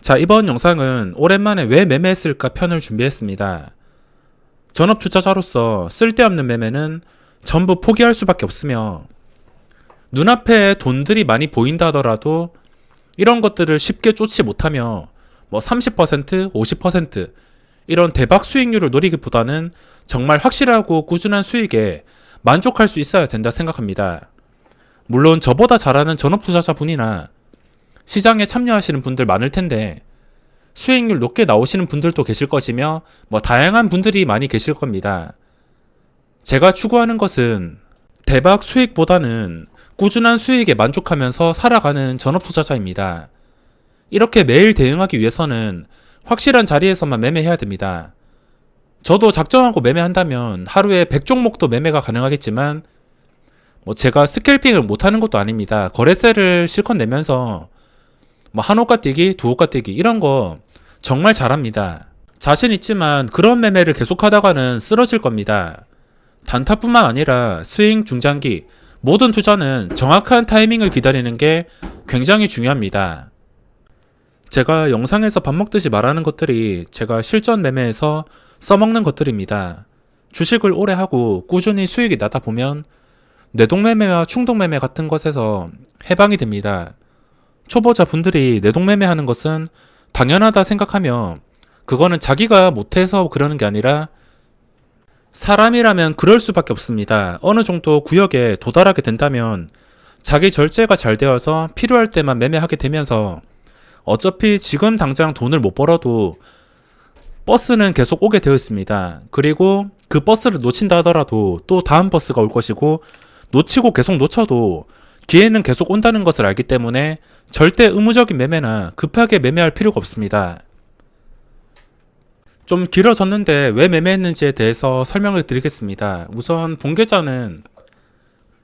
자, 이번 영상은 오랜만에 왜 매매했을까 편을 준비했습니다. 전업 투자자로서 쓸데없는 매매는 전부 포기할 수밖에 없으며 눈앞에 돈들이 많이 보인다 하더라도 이런 것들을 쉽게 쫓지 못하며 30%, 50% 이런 대박 수익률을 노리기보다는 정말 확실하고 꾸준한 수익에 만족할 수 있어야 된다 생각합니다. 물론 저보다 잘하는 전업 투자자분이나 시장에 참여하시는 분들 많을 텐데 수익률 높게 나오시는 분들도 계실 것이며 다양한 분들이 많이 계실 겁니다. 제가 추구하는 것은 대박 수익보다는 꾸준한 수익에 만족하면서 살아가는 전업 투자자입니다. 이렇게 매일 대응하기 위해서는 확실한 자리에서만 매매해야 됩니다. 저도 작정하고 매매한다면 하루에 100종목도 매매가 가능하겠지만 제가 스캘핑을 못하는 것도 아닙니다. 거래세를 실컷 내면서 한 호가 뛰기, 두 호가 뛰기 이런 거 정말 잘합니다. 자신 있지만 그런 매매를 계속하다가는 쓰러질 겁니다. 단타뿐만 아니라 스윙, 중장기 모든 투자는 정확한 타이밍을 기다리는 게 굉장히 중요합니다. 제가 영상에서 밥 먹듯이 말하는 것들이 제가 실전 매매에서 써먹는 것들입니다. 주식을 오래 하고 꾸준히 수익이 나다 보면 뇌동매매와 충동매매 같은 것에서 해방이 됩니다. 초보자 분들이 뇌동매매하는 것은 당연하다 생각하며 그거는 자기가 못해서 그러는 게 아니라 사람이라면 그럴 수밖에 없습니다. 어느 정도 구역에 도달하게 된다면 자기 절제가 잘 되어서 필요할 때만 매매하게 되면서 어차피 지금 당장 돈을 못 벌어도 버스는 계속 오게 되어 있습니다. 그리고 그 버스를 놓친다 하더라도 또 다음 버스가 올 것이고 놓치고 계속 놓쳐도 기회는 계속 온다는 것을 알기 때문에 절대 의무적인 매매나 급하게 매매할 필요가 없습니다. 좀 길어졌는데 왜 매매했는지에 대해서 설명을 드리겠습니다. 우선 본계좌는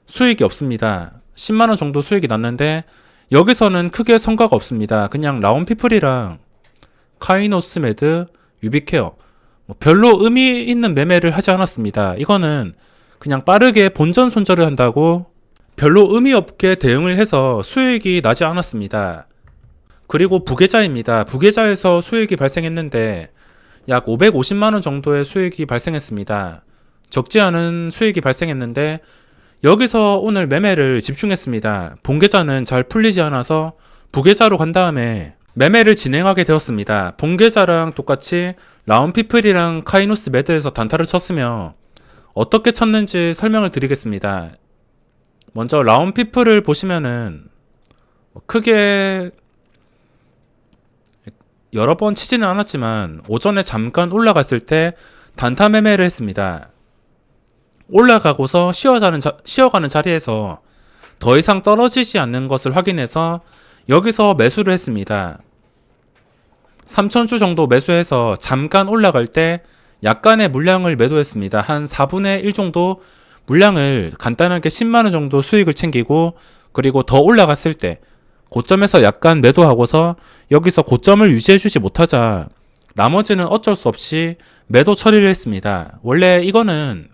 수익이 없습니다. 10만원 정도 수익이 났는데 여기서는 크게 성과가 없습니다. 그냥 라온피플이랑 카이노스메드, 유비케어 별로 의미 있는 매매를 하지 않았습니다. 이거는 그냥 빠르게 본전 손절을 한다고 별로 의미 없게 대응을 해서 수익이 나지 않았습니다. 그리고 부계좌입니다. 부계좌에서 수익이 발생했는데 약 550만원 정도의 수익이 발생했습니다. 적지 않은 수익이 발생했는데 여기서 오늘 매매를 집중했습니다. 본계좌는 잘 풀리지 않아서 부계좌로 간 다음에 매매를 진행하게 되었습니다. 본계좌랑 똑같이 라운피플이랑 카이노스 매드에서 단타를 쳤으며 어떻게 쳤는지 설명을 드리겠습니다. 먼저 라운피플을 보시면은 크게 여러 번 치지는 않았지만 오전에 잠깐 올라갔을 때 단타 매매를 했습니다. 올라가고서 쉬어가는 자리에서 더 이상 떨어지지 않는 것을 확인해서 여기서 매수를 했습니다. 3,000주 정도 매수해서 잠깐 올라갈 때 약간의 물량을 매도했습니다. 한 4분의 1 정도 물량을 간단하게 10만원 정도 수익을 챙기고 그리고 더 올라갔을 때 고점에서 약간 매도하고서 여기서 고점을 유지해주지 못하자 나머지는 어쩔 수 없이 매도 처리를 했습니다. 원래 이거는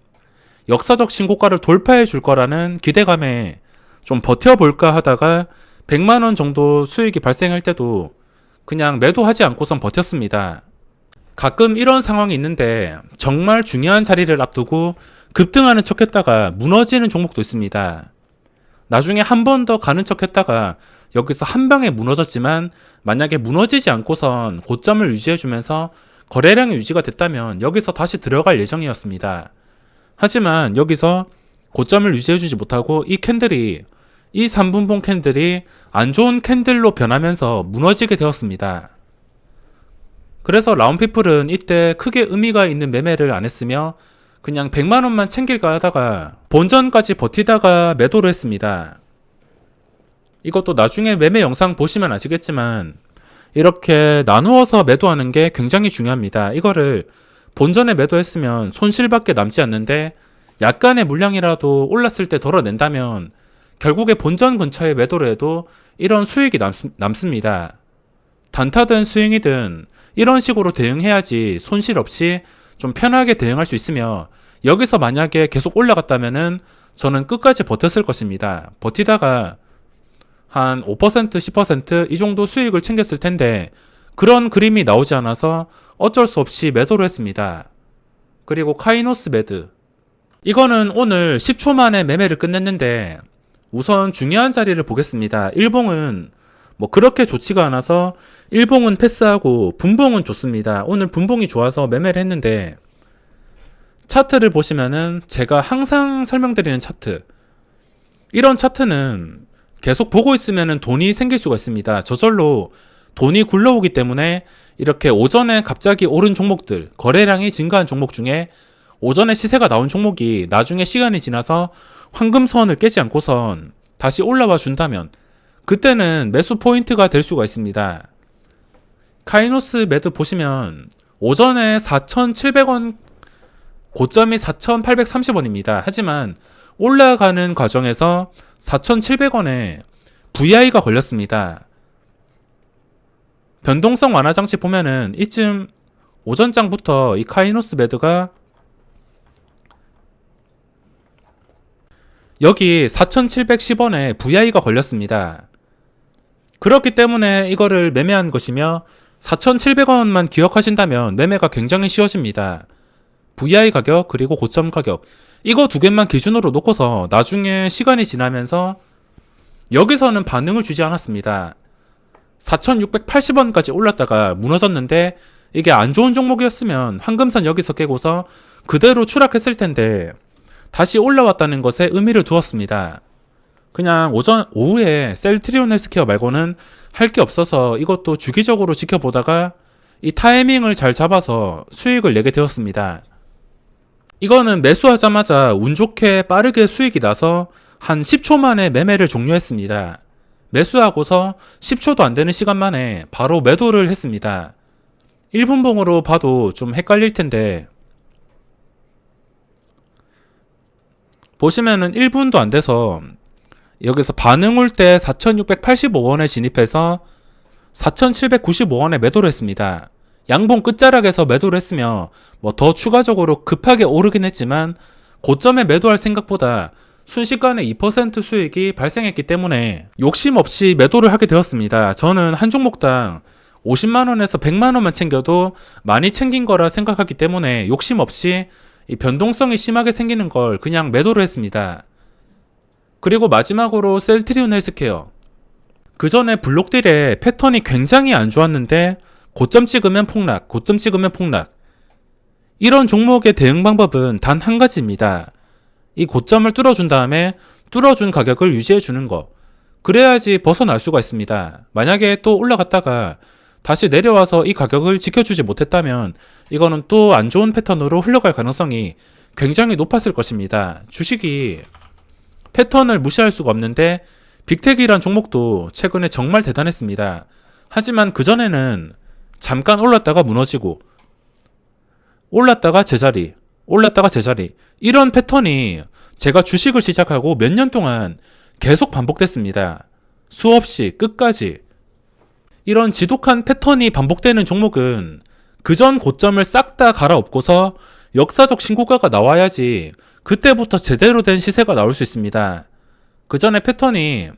역사적 신고가를 돌파해 줄 거라는 기대감에 좀 버텨볼까 하다가 100만원 정도 수익이 발생할 때도 그냥 매도하지 않고선 버텼습니다. 가끔 이런 상황이 있는데 정말 중요한 자리를 앞두고 급등하는 척 했다가 무너지는 종목도 있습니다. 나중에 한 번 더 가는 척 했다가 여기서 한 방에 무너졌지만 만약에 무너지지 않고선 고점을 유지해주면서 거래량이 유지가 됐다면 여기서 다시 들어갈 예정이었습니다. 하지만 여기서 고점을 유지해주지 못하고 이 3분봉 캔들이 안 좋은 캔들로 변하면서 무너지게 되었습니다. 그래서 라운피플은 이때 크게 의미가 있는 매매를 안 했으며 그냥 100만원만 챙길까 하다가 본전까지 버티다가 매도를 했습니다. 이것도 나중에 매매 영상 보시면 아시겠지만 이렇게 나누어서 매도하는 게 굉장히 중요합니다. 이거를 본전에 매도했으면 손실밖에 남지 않는데 약간의 물량이라도 올랐을 때 덜어낸다면 결국에 본전 근처에 매도를 해도 이런 수익이 남습니다. 단타든 스윙이든 이런 식으로 대응해야지 손실 없이 좀 편하게 대응할 수 있으며 여기서 만약에 계속 올라갔다면은 저는 끝까지 버텼을 것입니다. 버티다가 한 5%, 10% 이 정도 수익을 챙겼을 텐데 그런 그림이 나오지 않아서 어쩔 수 없이 매도를 했습니다. 그리고 카이노스 매드. 이거는 오늘 10초 만에 매매를 끝냈는데 우선 중요한 자리를 보겠습니다. 일봉은 뭐 그렇게 좋지가 않아서 일봉은 패스하고 분봉은 좋습니다. 오늘 분봉이 좋아서 매매를 했는데 차트를 보시면은 제가 항상 설명드리는 차트, 이런 차트는 계속 보고 있으면은 돈이 생길 수가 있습니다. 저절로 돈이 굴러오기 때문에 이렇게 오전에 갑자기 오른 종목들, 거래량이 증가한 종목 중에 오전에 시세가 나온 종목이 나중에 시간이 지나서 황금선을 깨지 않고선 다시 올라와 준다면 그때는 매수 포인트가 될 수가 있습니다. 카이노스 매드 보시면 오전에 4,700원, 고점이 4,830원입니다. 하지만 올라가는 과정에서 4,700원에 VI가 걸렸습니다. 변동성 완화 장치 보면은 이쯤 오전장부터 이 카이노스 매드가 여기 4,710원에 VI가 걸렸습니다. 그렇기 때문에 이거를 매매한 것이며 4,700원만 기억하신다면 매매가 굉장히 쉬워집니다. VI 가격 그리고 고점 가격, 이거 두 개만 기준으로 놓고서 나중에 시간이 지나면서 여기서는 반응을 주지 않았습니다. 4,680원까지 올랐다가 무너졌는데 이게 안 좋은 종목이었으면 황금선 여기서 깨고서 그대로 추락했을 텐데 다시 올라왔다는 것에 의미를 두었습니다. 그냥 오후에 셀트리온 헬스케어 말고는 할 게 없어서 이것도 주기적으로 지켜보다가 이 타이밍을 잘 잡아서 수익을 내게 되었습니다. 이거는 매수하자마자 운 좋게 빠르게 수익이 나서 한 10초 만에 매매를 종료했습니다. 매수하고서 10초도 안 되는 시간 만에 바로 매도를 했습니다. 1분봉으로 봐도 좀 헷갈릴 텐데 보시면은 1분도 안 돼서 여기서 반응 올 때 4,685원에 진입해서 4,795원에 매도를 했습니다. 양봉 끝자락에서 매도를 했으며 뭐 더 추가적으로 급하게 오르긴 했지만 고점에 매도할 생각보다 순식간에 2% 수익이 발생했기 때문에 욕심 없이 매도를 하게 되었습니다. 저는 한 종목당 50만원에서 100만원만 챙겨도 많이 챙긴 거라 생각하기 때문에 욕심 없이 이 변동성이 심하게 생기는 걸 그냥 매도를 했습니다. 그리고 마지막으로 셀트리온 헬스케어. 그 전에 블록딜의 패턴이 굉장히 안 좋았는데 고점 찍으면 폭락, 고점 찍으면 폭락. 이런 종목의 대응 방법은 단 한 가지입니다. 이 고점을 뚫어준 다음에 뚫어준 가격을 유지해 주는 거. 그래야지 벗어날 수가 있습니다. 만약에 또 올라갔다가 다시 내려와서 이 가격을 지켜주지 못했다면 이거는 또 안 좋은 패턴으로 흘러갈 가능성이 굉장히 높았을 것입니다. 주식이 패턴을 무시할 수가 없는데 빅텍이란 종목도 최근에 정말 대단했습니다. 하지만 그전에는 잠깐 올랐다가 무너지고 올랐다가 제자리, 올랐다가 제자리, 이런 패턴이 제가 주식을 시작하고 몇 년 동안 계속 반복됐습니다. 수없이 끝까지. 이런 지독한 패턴이 반복되는 종목은 그전 고점을 싹 다 갈아엎고서 역사적 신고가가 나와야지 그때부터 제대로 된 시세가 나올 수 있습니다. 그 전에 패턴이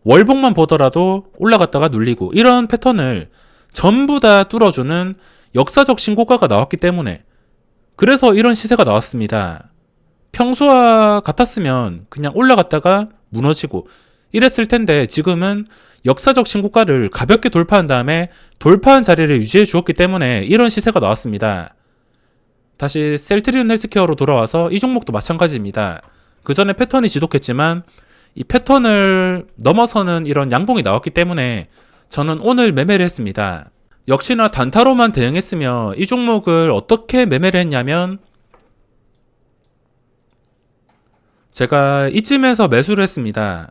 월봉만 보더라도 올라갔다가 눌리고 이런 패턴을 전부 다 뚫어주는 역사적 신고가가 나왔기 때문에 그래서 이런 시세가 나왔습니다. 평소와 같았으면 그냥 올라갔다가 무너지고 이랬을 텐데 지금은 역사적 신고가를 가볍게 돌파한 다음에 돌파한 자리를 유지해 주었기 때문에 이런 시세가 나왔습니다. 다시 셀트리온 헬스케어로 돌아와서 이 종목도 마찬가지입니다. 그 전에 패턴이 지독했지만 이 패턴을 넘어서는 이런 양봉이 나왔기 때문에 저는 오늘 매매를 했습니다. 역시나 단타로만 대응했으며 이 종목을 어떻게 매매를 했냐면 제가 이쯤에서 매수를 했습니다.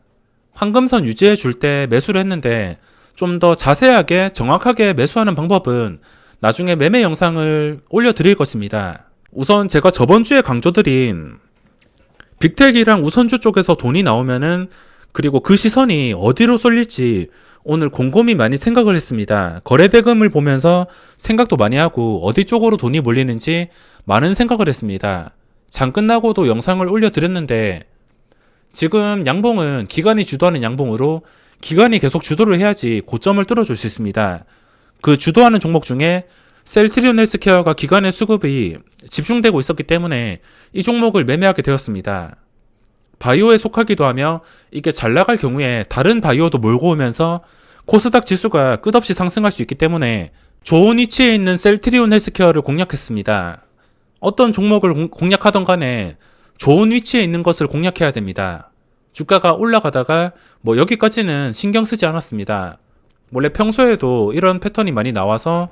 황금선 유지해 줄 때 매수를 했는데 좀 더 자세하게 정확하게 매수하는 방법은 나중에 매매 영상을 올려드릴 것입니다. 우선 제가 저번 주에 강조드린 빅텍이랑 우선주 쪽에서 돈이 나오면은 그리고 그 시선이 어디로 쏠릴지 오늘 곰곰이 많이 생각을 했습니다. 거래대금을 보면서 생각도 많이 하고 어디 쪽으로 돈이 몰리는지 많은 생각을 했습니다. 장 끝나고도 영상을 올려드렸는데 지금 양봉은 기관이 주도하는 양봉으로 기관이 계속 주도를 해야지 고점을 뚫어줄 수 있습니다. 그 주도하는 종목 중에 셀트리온 헬스케어가 기관의 수급이 집중되고 있었기 때문에 이 종목을 매매하게 되었습니다. 바이오에 속하기도 하며 이게 잘 나갈 경우에 다른 바이오도 몰고 오면서 코스닥 지수가 끝없이 상승할 수 있기 때문에 좋은 위치에 있는 셀트리온 헬스케어를 공략했습니다. 어떤 종목을 공략하던 간에 좋은 위치에 있는 것을 공략해야 됩니다. 주가가 올라가다가 여기까지는 신경 쓰지 않았습니다. 원래 평소에도 이런 패턴이 많이 나와서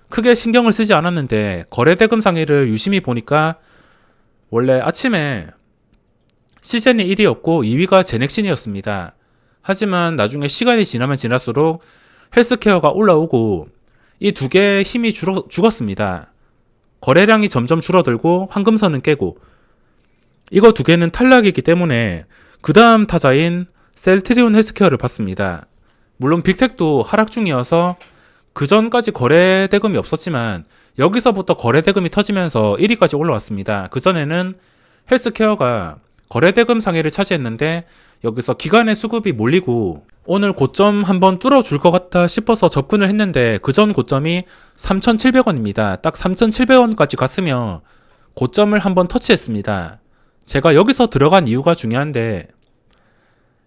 크게 신경을 쓰지 않았는데 거래대금 상위를 유심히 보니까 원래 아침에 시젠이 1위였고 2위가 제넥신이었습니다. 하지만 나중에 시간이 지나면 지날수록 헬스케어가 올라오고 이 두 개의 힘이 죽었습니다. 거래량이 점점 줄어들고 황금선은 깨고 이거 두 개는 탈락이기 때문에 그 다음 타자인 셀트리온 헬스케어를 봤습니다. 물론 빅텍도 하락 중이어서 그 전까지 거래대금이 없었지만 여기서부터 거래대금이 터지면서 1위까지 올라왔습니다. 그 전에는 헬스케어가 거래대금 상위를 차지했는데 여기서 기관의 수급이 몰리고 오늘 고점 한번 뚫어줄 것 같다 싶어서 접근을 했는데 그 전 고점이 3,700원입니다. 딱 3,700원까지 갔으며 고점을 한번 터치했습니다. 제가 여기서 들어간 이유가 중요한데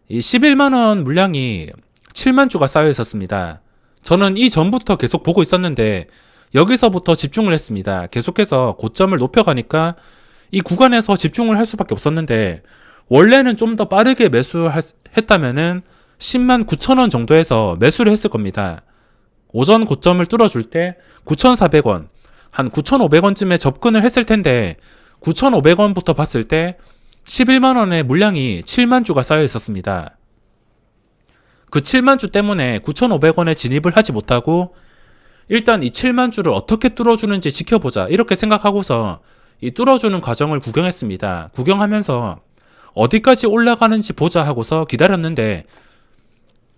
이 11만원 물량이 7만 주가 쌓여 있었습니다. 저는 이 전부터 계속 보고 있었는데 여기서부터 집중을 했습니다. 계속해서 고점을 높여가니까 이 구간에서 집중을 할 수밖에 없었는데 원래는 좀 더 빠르게 매수했다면은 10만 9천원 정도에서 매수를 했을 겁니다. 오전 고점을 뚫어줄 때 9,400원, 한 9,500원쯤에 접근을 했을 텐데 9,500원부터 봤을 때 11만원의 물량이 7만 주가 쌓여 있었습니다. 그 7만 주 때문에 9,500원에 진입을 하지 못하고 일단 이 7만 주를 어떻게 뚫어주는지 지켜보자 이렇게 생각하고서 이 뚫어주는 과정을 구경했습니다. 구경하면서 어디까지 올라가는지 보자 하고서 기다렸는데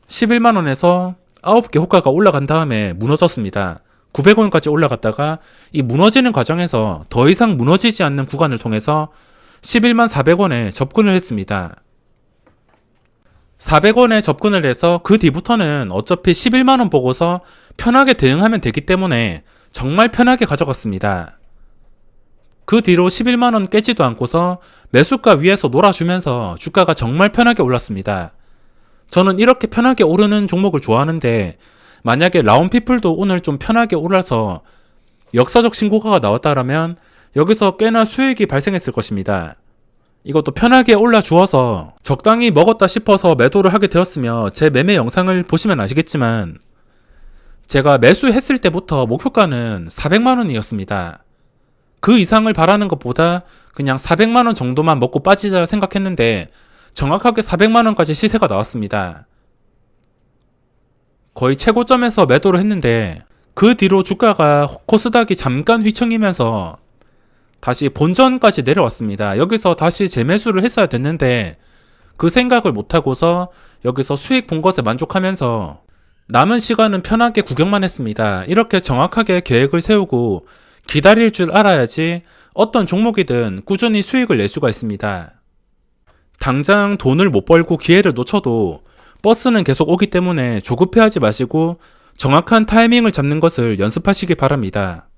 11만원에서 9개 호가가 올라간 다음에 무너졌습니다. 900원까지 올라갔다가 이 무너지는 과정에서 더 이상 무너지지 않는 구간을 통해서 11만 400원에 접근을 했습니다. 400원에 접근을 해서 그 뒤부터는 어차피 11만원 보고서 편하게 대응하면 되기 때문에 정말 편하게 가져갔습니다. 그 뒤로 11만원 깨지도 않고서 매수가 위에서 놀아주면서 주가가 정말 편하게 올랐습니다. 저는 이렇게 편하게 오르는 종목을 좋아하는데 만약에 라운피플도 오늘 좀 편하게 올라서 역사적 신고가가 나왔다라면 여기서 꽤나 수익이 발생했을 것입니다. 이것도 편하게 올라주어서 적당히 먹었다 싶어서 매도를 하게 되었으며 제 매매 영상을 보시면 아시겠지만 제가 매수했을 때부터 목표가는 400만원이었습니다. 그 이상을 바라는 것보다 그냥 400만원 정도만 먹고 빠지자 생각했는데 정확하게 400만원까지 시세가 나왔습니다. 거의 최고점에서 매도를 했는데 그 뒤로 주가가 코스닥이 잠깐 휘청이면서 다시 본전까지 내려왔습니다. 여기서 다시 재매수를 했어야 됐는데 그 생각을 못하고서 여기서 수익 본 것에 만족하면서 남은 시간은 편하게 구경만 했습니다. 이렇게 정확하게 계획을 세우고 기다릴 줄 알아야지 어떤 종목이든 꾸준히 수익을 낼 수가 있습니다. 당장 돈을 못 벌고 기회를 놓쳐도 버스는 계속 오기 때문에 조급해하지 마시고 정확한 타이밍을 잡는 것을 연습하시기 바랍니다.